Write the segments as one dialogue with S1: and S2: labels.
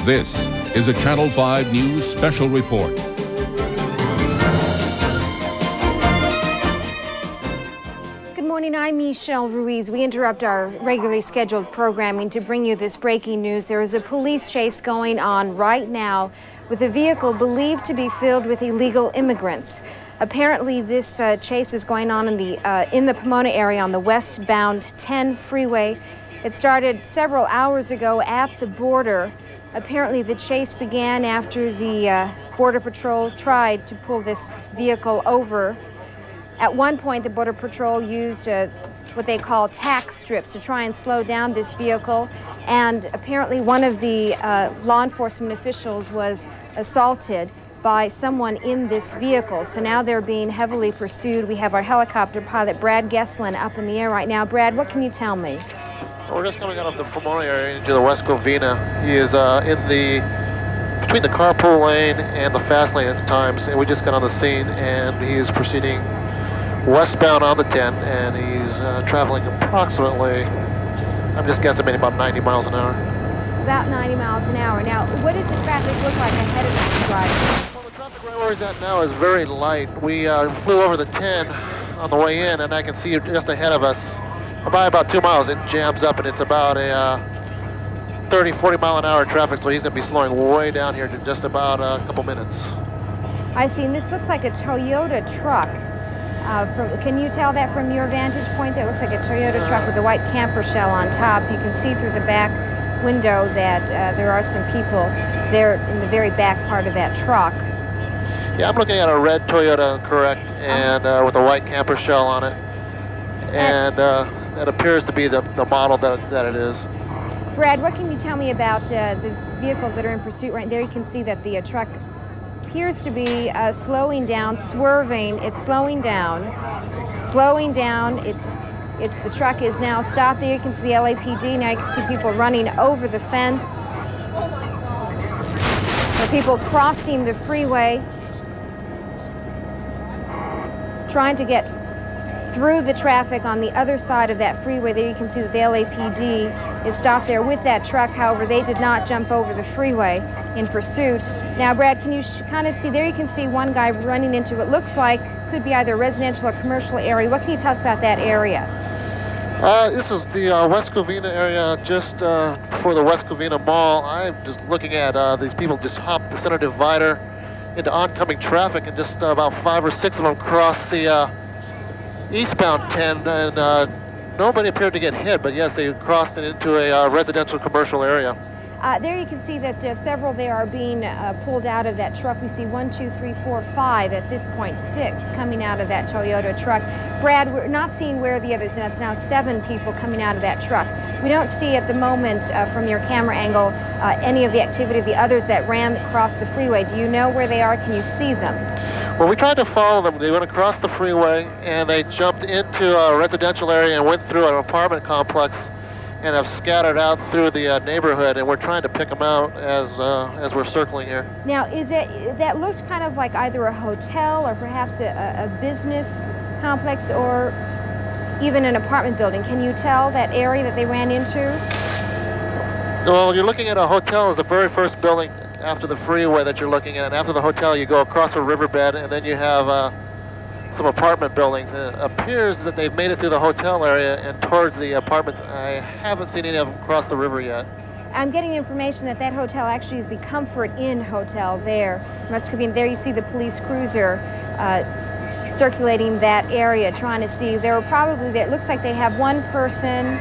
S1: This is a Channel 5 News special report.
S2: Good morning, I'm Michelle Ruiz. We interrupt our regularly scheduled programming to bring you this breaking news. There is a police chase going on right now with a vehicle believed to be filled with illegal immigrants. Apparently, this chase is going on in the Pomona area on the westbound 10 freeway. It started several hours ago at the border. Apparently, the chase began after the Border Patrol tried to pull this vehicle over. At one point, the Border Patrol used what they call tack strips to try and slow down this vehicle. And apparently, one of the law enforcement officials was assaulted by someone in this vehicle. So now they're being heavily pursued. We have our helicopter pilot, Brad Gesslin, up in the air right now. Brad, what can you tell me?
S3: We're just coming out of the Pomona area into the West Covina. He is between the carpool lane and the fast lane at times, and we just got on the scene, and he is proceeding westbound on the 10, and he's traveling approximately, I'm just guesstimating, about 90 miles an hour.
S2: About 90 miles an hour. Now, what does the traffic look like ahead of that driver?
S3: Well, the traffic right where he's at now is very light. We flew over the 10 on the way in, and I can see just ahead of us, by about 2 miles, it jams up, and it's about a 30, 40 mile an hour traffic, so he's going to be slowing way down here in just about a couple minutes.
S2: I see, and this looks like a Toyota truck. Can you tell that from your vantage point? That looks like a Toyota truck with a white camper shell on top. You can see through the back window that there are some people there in the very back part of that truck.
S3: Yeah, I'm looking at a red Toyota, correct, and with a white camper shell on it. And that appears to be the model that it is.
S2: Brad, what can you tell me about the vehicles that are in pursuit right there? You can see that the truck appears to be slowing down, swerving. It's slowing down. The truck is now stopped there. You can see the LAPD. Now you can see people running over the fence. There are people crossing the freeway, trying to get through the traffic on the other side of that freeway. There you can see that the LAPD is stopped there with that truck. However, they did not jump over the freeway in pursuit. Now, Brad, can you kind of see, there you can see one guy running into what looks like could be either a residential or commercial area. What can you tell us about that area?
S3: This is the West Covina area, just before the West Covina Mall. I'm just looking at these people just hop the center divider into oncoming traffic, and just about 5 or 6 of them cross the eastbound 10, and nobody appeared to get hit, but yes, they crossed it into a residential commercial area.
S2: There you can see that several there are being pulled out of that truck. We see 1, 2, 3, 4, 5 at this point, 6 coming out of that Toyota truck. Brad, we're not seeing where the others, and that's now 7 people coming out of that truck. We don't see at the moment from your camera angle any of the activity of the others that ran across the freeway. Do you know where they are? Can you see them?
S3: Well, we tried to follow them. They went across the freeway, and they jumped into a residential area and went through an apartment complex and have scattered out through the neighborhood, and we're trying to pick them out as we're circling here.
S2: Now, that looks kind of like either a hotel or perhaps a business complex or even an apartment building. Can you tell that area that they ran into?
S3: Well, you're looking at a hotel as the very first building after the freeway that you're looking at, and after the hotel you go across a riverbed, and then you have some apartment buildings, and it appears that they've made it through the hotel area and towards the apartments. I haven't seen any of them cross the river yet.
S2: I'm getting information that that hotel actually is the Comfort Inn Hotel there. Must have been there. You see the police cruiser circulating that area, trying to see. There were probably, it looks like they have one person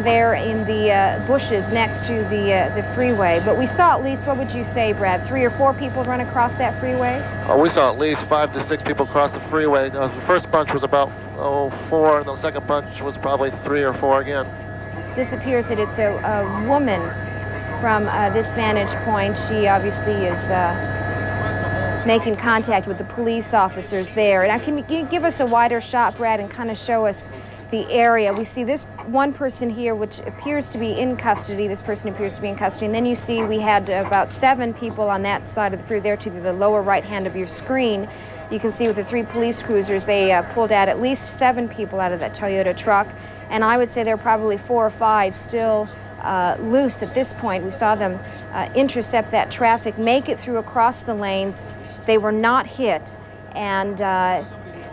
S2: there in the bushes next to the freeway. But we saw at least, what would you say, Brad, 3 or 4 people run across that freeway?
S3: We saw at least 5 to 6 people cross the freeway. The first bunch was about 4, and the second bunch was probably 3 or 4 again.
S2: This appears that it's a woman from this vantage point. She obviously is making contact with the police officers there. And can you give us a wider shot, Brad, and kind of show us the area? We see this one person here, which appears to be in custody. This person appears to be in custody. And then you see we had about 7 people on that side of the freeway there to the lower right hand of your screen. You can see with the 3 police cruisers, they pulled out at least 7 people out of that Toyota truck. And I would say there are probably 4 or 5 still loose at this point. We saw them intercept that traffic, make it through across the lanes. They were not hit, and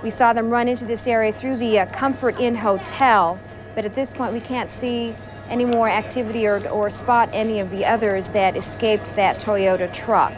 S2: we saw them run into this area through the Comfort Inn Hotel, but at this point we can't see any more activity or spot any of the others that escaped that Toyota truck.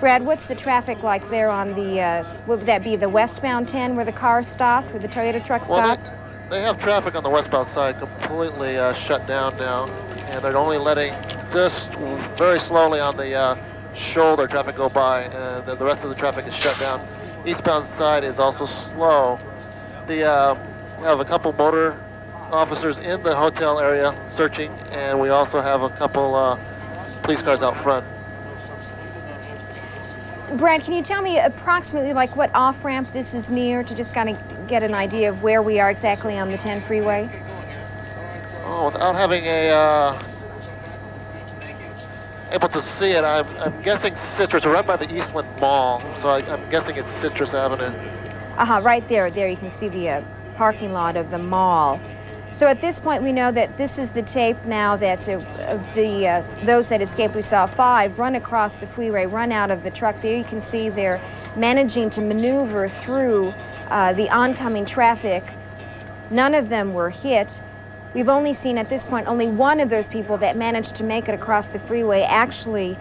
S2: Brad, what's the traffic like there on the, would that be the westbound 10 where the car stopped, where the Toyota truck stopped?
S3: They have traffic on the westbound side completely shut down now, and they're only letting just very slowly on the shoulder traffic go by, and the rest of the traffic is shut down. Eastbound side is also slow. We have a couple motor officers in the hotel area searching, and we also have a couple police cars out front.
S2: Brad, can you tell me approximately like what off-ramp this is near to just kind of get an idea of where we are exactly on the 10 freeway?
S3: Oh, without having able to see it, I'm guessing Citrus. We're right by the Eastland Mall, so I'm guessing it's Citrus Avenue.
S2: Right there. There you can see the parking lot of the mall. So at this point, we know that this is the tape now that of those that escaped. We saw 5 run across the freeway, run out of the truck. There you can see they're managing to maneuver through the oncoming traffic. None of them were hit. We've only seen at this point only one of those people that managed to make it across the freeway actually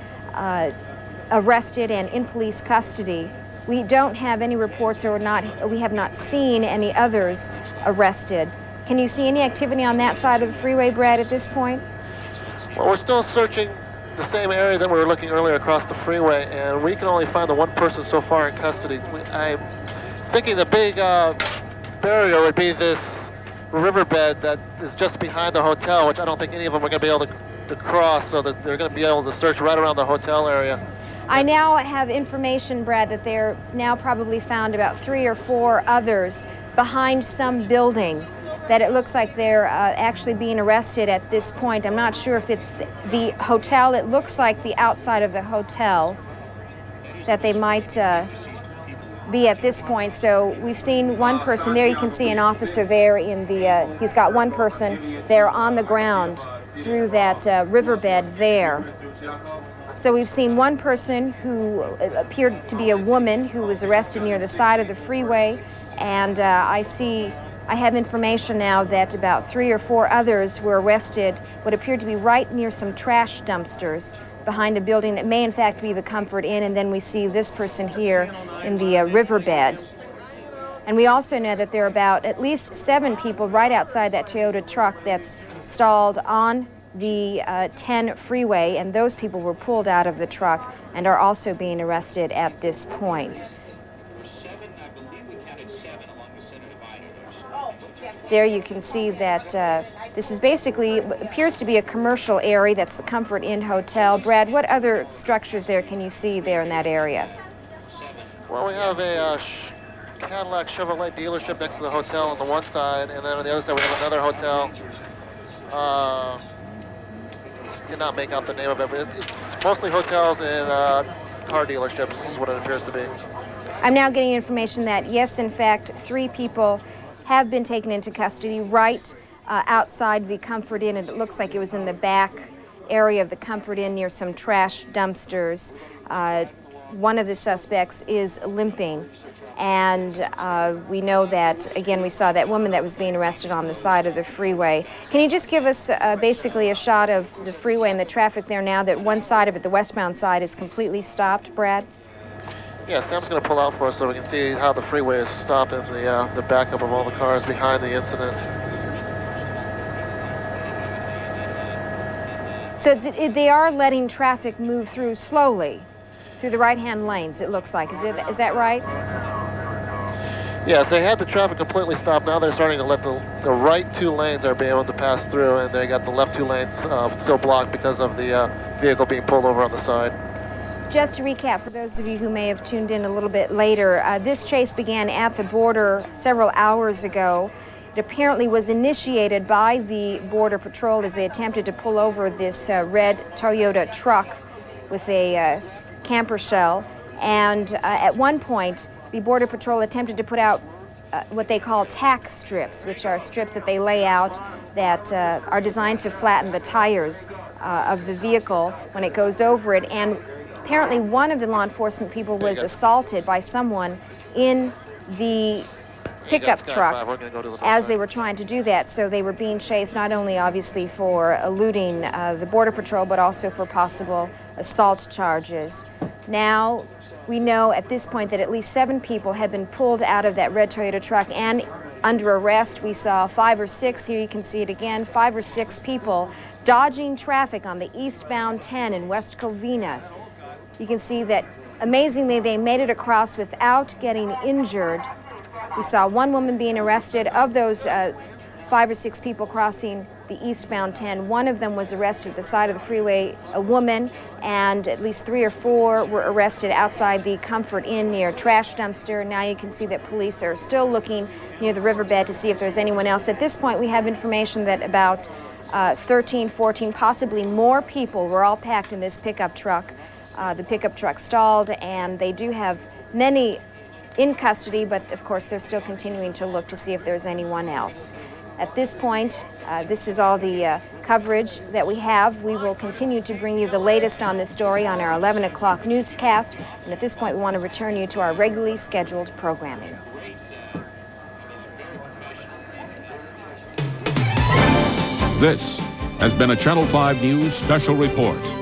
S2: arrested and in police custody. We don't have any reports we have not seen any others arrested. Can you see any activity on that side of the freeway, Brad, at this point?
S3: Well, we're still searching the same area that we were looking earlier across the freeway, and we can only find the one person so far in custody. I'm thinking the big barrier would be this riverbed that is just behind the hotel, which I don't think any of them are going to be able to cross, so that they're going to be able to search right around the hotel area.
S2: I now have information, Brad, that they're now probably found about 3 or 4 others behind some building, that it looks like they're actually being arrested at this point. I'm not sure if it's the hotel. It looks like the outside of the hotel that they might be at this point. So we've seen one person there. You can see an officer there in the, he's got one person there on the ground through that riverbed there. So we've seen one person who appeared to be a woman who was arrested near the side of the freeway, and I have information now that about 3 or 4 others were arrested, what appeared to be right near some trash dumpsters behind a building that may in fact be the Comfort Inn, and then we see this person here in the riverbed. And we also know that there are about at least 7 people right outside that Toyota truck that's stalled on the 10 freeway, and those people were pulled out of the truck and are also being arrested at this point. There you can see that this is basically, appears to be a commercial area. That's the Comfort Inn Hotel. Brad, what other structures there can you see there in that area?
S3: Well, we have a Cadillac Chevrolet dealership next to the hotel on the one side, and then on the other side we have another hotel. Cannot make out the name of it, but it's mostly hotels and car dealerships is what it appears to be.
S2: I'm now getting information that, yes, in fact, 3 people have been taken into custody right outside the Comfort Inn, and it looks like it was in the back area of the Comfort Inn near some trash dumpsters. One of the suspects is limping, and we know that, again, we saw that woman that was being arrested on the side of the freeway. Can you just give us basically a shot of the freeway and the traffic there now that one side of it, the westbound side, is completely stopped, Brad?
S3: Yeah, Sam's going to pull out for us so we can see how the freeway is stopped and the backup of all the cars behind the incident.
S2: So they are letting traffic move through slowly, through the right-hand lanes, it looks like. Is that right?
S3: Yes, they had the traffic completely stopped. Now they're starting to let the right 2 lanes are being able to pass through, and they got the left 2 lanes still blocked because of the vehicle being pulled over on the side.
S2: Just to recap, for those of you who may have tuned in a little bit later, this chase began at the border several hours ago. It apparently was initiated by the Border Patrol as they attempted to pull over this red Toyota truck with a camper shell. And at one point, the Border Patrol attempted to put out what they call tack strips, which are strips that they lay out that are designed to flatten the tires of the vehicle when it goes over it. And apparently one of the law enforcement people was assaulted by someone in the pickup truck as they were trying to do that. So they were being chased not only obviously for eluding the Border Patrol, but also for possible assault charges. Now we know at this point that at least 7 people have been pulled out of that red Toyota truck and under arrest. We saw 5 or 6, here you can see it again, 5 or 6 people dodging traffic on the eastbound 10 in West Covina. You can see that amazingly they made it across without getting injured. We saw one woman being arrested. Of those 5 or 6 people crossing the eastbound 10, one of them was arrested at the side of the freeway, a woman, and at least 3 or 4 were arrested outside the Comfort Inn near trash dumpster. Now you can see that police are still looking near the riverbed to see if there's anyone else. At this point, we have information that about 13, 14, possibly more people were all packed in this pickup truck. The pickup truck stalled, and they do have many in custody, but of course they're still continuing to look to see if there's anyone else. At this point, this is all the coverage that we have. We will continue to bring you the latest on this story on our 11 o'clock newscast, and at this point we want to return you to our regularly scheduled programming.
S1: This has been a Channel 5 News special report.